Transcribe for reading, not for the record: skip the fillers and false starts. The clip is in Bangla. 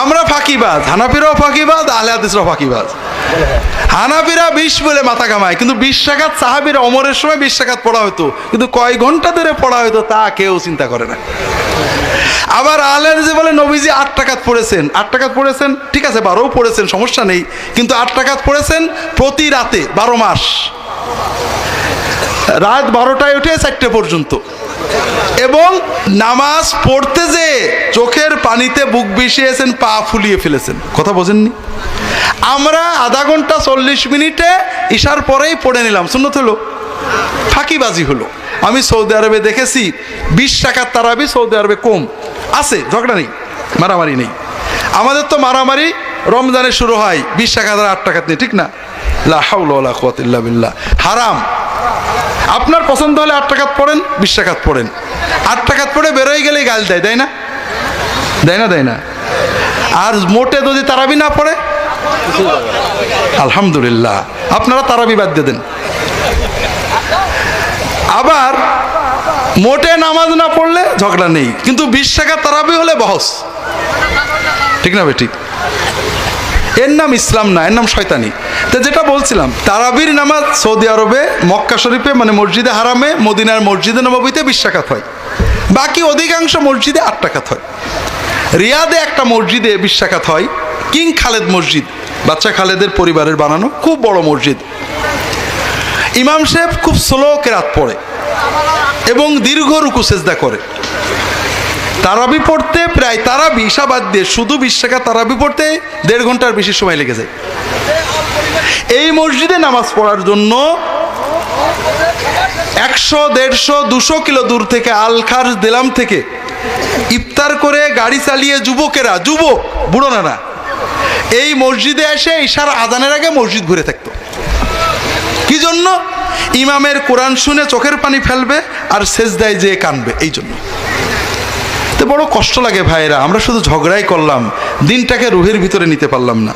আমরা ফাঁকিবাজ, হানাফিরাও ফাঁকিবাজ, আহলে হাদিসরাও ফাঁকিবাজ। হানাফিরা 20 বলে মাথা কামায়, কিন্তু 20 রাকাত সাহাবীরা ওমরের সময় 20 রাকাত পড়া হতো, কিন্তু কয় ঘন্টা ধরে পড়া হতো তা কেউ চিন্তা করে না। আবার আহলে হাদিস বলে নবীজি 8 রাকাত পড়েছেন। 8 রাকাত পড়েছেন, ঠিক আছে, 12ও পড়েছেন, সমস্যা নেই, কিন্তু 8 রাকাত পড়েছেন প্রতি রাতে 12 মাস, রাত 12টায় উঠে 4টে পর্যন্ত। এবং নামাজ পড়তে যে চোখের পানিতে বুক বিষিয়েছেন, পা ফুলিয়ে ফেলেছেন, কথা বোঝেননি? আমরা আধা ঘন্টা 40 মিনিটে ইশার পরেই পড়ে নিলাম, সুন্নত হলো, ফাঁকিবাজি হলো। আমি সৌদি আরবে দেখেছি 20 রাকাত তারাবি সৌদি আরবে কম আছে, ঝগড়া নেই, মারামারি নেই। আমাদের তো মারামারি রমজানে শুরু হয় 20 রাকাত আর 8 রাকাত নেই, ঠিক না? লা হাওলা ওয়ালা কুওয়াতা ইল্লা বিল্লাহ, হারাম। আপনার পছন্দ হলে 8 রাকাত পড়েন, 20 রাকাত পড়েন। 8 রাকাত পড়ে বেরোয় গেলেই গাল দেয়, দেয় না? দেয় না? দেয় না? আর মোটে যদি তারাবি না পড়ে, আলহামদুলিল্লাহ, আপনারা তারাবি বাদ দিয়ে দেন। আবার মোটে নামাজ না পড়লে ঝগড়া নেই, কিন্তু 20 রাকাত তারাবি হলে বহস, ঠিক না? ঠিক। এর নাম ইসলাম না, এর নাম শয়তানি। তো যেটা বলছিলাম, তারাবির নামাজ সৌদি আরবে মক্কা শরীফে মানে মসজিদে হারামে, মদিনার মসজিদে নববীতে 20 রাকাত হয়, বাকি অধিকাংশ মসজিদে 8 রাকাত হয়। রিয়াদে একটা মসজিদে 20 রাকাত হয়, কিং খালেদ মসজিদ, বাচ্চা খালেদের পরিবারের বানানো, খুব বড় মসজিদ। ইমাম সাহেব খুব স্লো কেরাত পড়ে এবং দীর্ঘ রুকু সেজদা করে। তারাবি পড়তে প্রায়, তারাবি ইশা বাদ দিয়ে শুধু 20 রাকাত তারাবি পড়তে 1.5 ঘন্টার বেশি সময় লেগে যায়। এই মসজিদে নামাজ পড়ার জন্য 100, 150, 200 কিলো দূর থেকে আলখার দিলাম থেকে ইফতার করে গাড়ি চালিয়ে যুবকেরা, যুবক বুড়ো না, এই মসজিদে এসে ইশার আজানের আগে মসজিদ ঘুরে থাকতো। কি জন্য? ইমামের কোরআন শুনে চোখের পানি ফেলবে আর সেজদায় যেয়ে কানবে, এই জন্য। তো বড় কষ্ট লাগে ভাইয়েরা, আমরা শুধু ঝগড়াই করলাম, দিনটাকে রুহের ভিতরে নিতে পারলাম না।